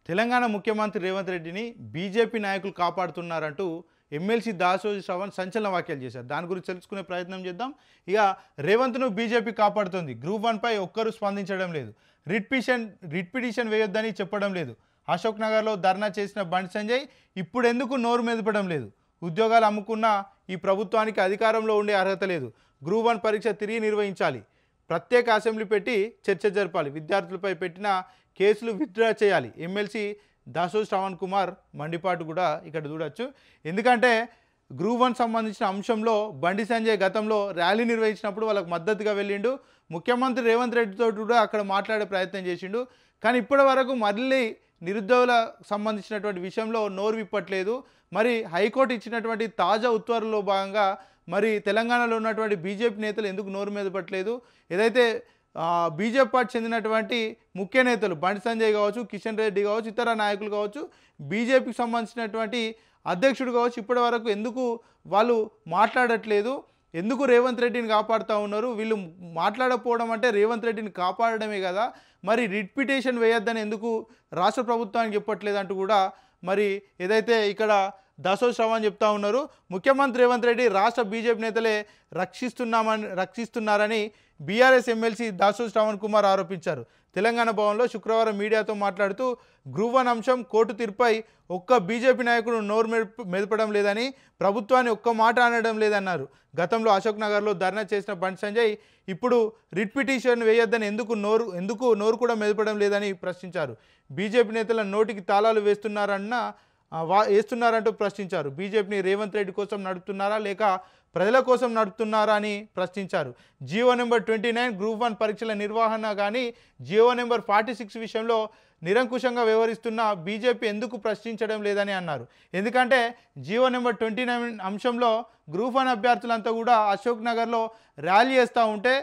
తెలంగాణ ముఖ్యమంత్రి రేవంత్ రెడ్డిని బీజేపీ నాయకులు కాపాడుతున్నారంటూ ఎమ్మెల్సీ దాసోజు శ్రవణ్ సంచలన వ్యాఖ్యలు చేశారు. దాని గురించి తెలుసుకునే ప్రయత్నం చేద్దాం. ఇక రేవంత్ను బీజేపీ కాపాడుతోంది. గ్రూప్ 1 పై ఒక్కరూ స్పందించడం లేదు. రిట్ పిటిషన్ వేయొద్దని చెప్పడం లేదు. అశోక్ నగర్లో ధర్నా చేసిన బండి సంజయ్ ఇప్పుడెందుకు నోరు మెదపడం లేదు. ఉద్యోగాలు అమ్ముకున్న ఈ ప్రభుత్వానికి అధికారంలో ఉండే అర్హత లేదు. గ్రూప్ 1 పరీక్ష తిరిగి నిర్వహించాలి. ప్రత్యేక అసెంబ్లీ పెట్టి చర్చ జరపాలి. విద్యార్థులపై పెట్టిన కేసులు విత్డ్రా చేయాలి. ఎమ్మెల్సీ దాసోజు శ్రవణ్ కుమార్ మండిపాటు కూడా ఇక్కడ చూడొచ్చు. ఎందుకంటే గ్రూప్ 1 సంబంధించిన అంశంలో బండి సంజయ్ గతంలో ర్యాలీ నిర్వహించినప్పుడు వాళ్ళకు మద్దతుగా వెళ్ళిండు. ముఖ్యమంత్రి రేవంత్ రెడ్డితో కూడా అక్కడ మాట్లాడే ప్రయత్నం చేసిండు. కానీ ఇప్పటి వరకు మళ్ళీ నిరుద్యోగుల సంబంధించినటువంటి విషయంలో నోరు విప్పట్లేదు. మరి హైకోర్టు ఇచ్చినటువంటి తాజా ఉత్తర్వుల్లో భాగంగా మరి తెలంగాణలో ఉన్నటువంటి బీజేపీ నేతలు ఎందుకు నోరు మెదపట్లేదు? ఏదైతే బీజేపీ పార్టీ చెందినటువంటి ముఖ్య నేతలు బండి సంజయ్ కావచ్చు, కిషన్ రెడ్డి కావచ్చు, ఇతర నాయకులు కావచ్చు, బీజేపీకి సంబంధించినటువంటి అధ్యక్షుడు కావచ్చు, ఇప్పటి వరకు ఎందుకు వాళ్ళు మాట్లాడట్లేదు? ఎందుకు రేవంత్ రెడ్డిని కాపాడుతూ ఉన్నారు? వీళ్ళు మాట్లాడకపోవడం అంటే రేవంత్ రెడ్డిని కాపాడడమే కదా. మరి రిట్ పిటిషన్ వేయొద్దని ఎందుకు రాష్ట్ర ప్రభుత్వానికి చెప్పట్లేదంటూ కూడా మరి ఏదైతే ఇక్కడ దాసోజు శ్రవణ్ చెప్తా ఉన్నారు. ముఖ్యమంత్రి రేవంత్ రెడ్డి రాష్ట్ర బీజేపీ నేతలే రక్షిస్తున్నారని బీఆర్ఎస్ ఎమ్మెల్సీ దాసోజు శ్రవణ్ కుమార్ ఆరోపించారు. తెలంగాణ భవన్లో శుక్రవారం మీడియాతో మాట్లాడుతూ గ్రూప్ 1 అంశం కోర్టు తీర్పై ఒక్క బీజేపీ నాయకుడు నోరు మెదపడం లేదని, ప్రభుత్వాన్ని ఒక్క మాట అనడం లేదన్నారు. గతంలో అశోక్ నగర్లో ధర్నా చేసిన బండి సంజయ్ ఇప్పుడు రిట్ పిటిషన్ వేయొద్దని ఎందుకు నోరు కూడా మెదపడం లేదని ప్రశ్నించారు. బీజేపీ నేతల నోటికి తాళాలు వేస్తున్నారంటూ ప్రశ్నించారు. బీజేపీని రేవంత్ రెడ్డి కోసం నడుపుతున్నారా లేక ప్రజల కోసం నడుపుతున్నారా అని ప్రశ్నించారు. జియో నెంబర్ 29 గ్రూప్ 1 పరీక్షల నిర్వహణ కానీ జియో నెంబర్ 46 విషయంలో నిరంకుశంగా వ్యవహరిస్తున్న బీజేపీ ఎందుకు ప్రశ్నించడం లేదని అన్నారు. ఎందుకంటే జియో నెంబర్ 29 అంశంలో గ్రూప్ 1 అభ్యర్థులంతా కూడా అశోక్ నగర్లో ర్యాలీ చేస్తూ ఉంటే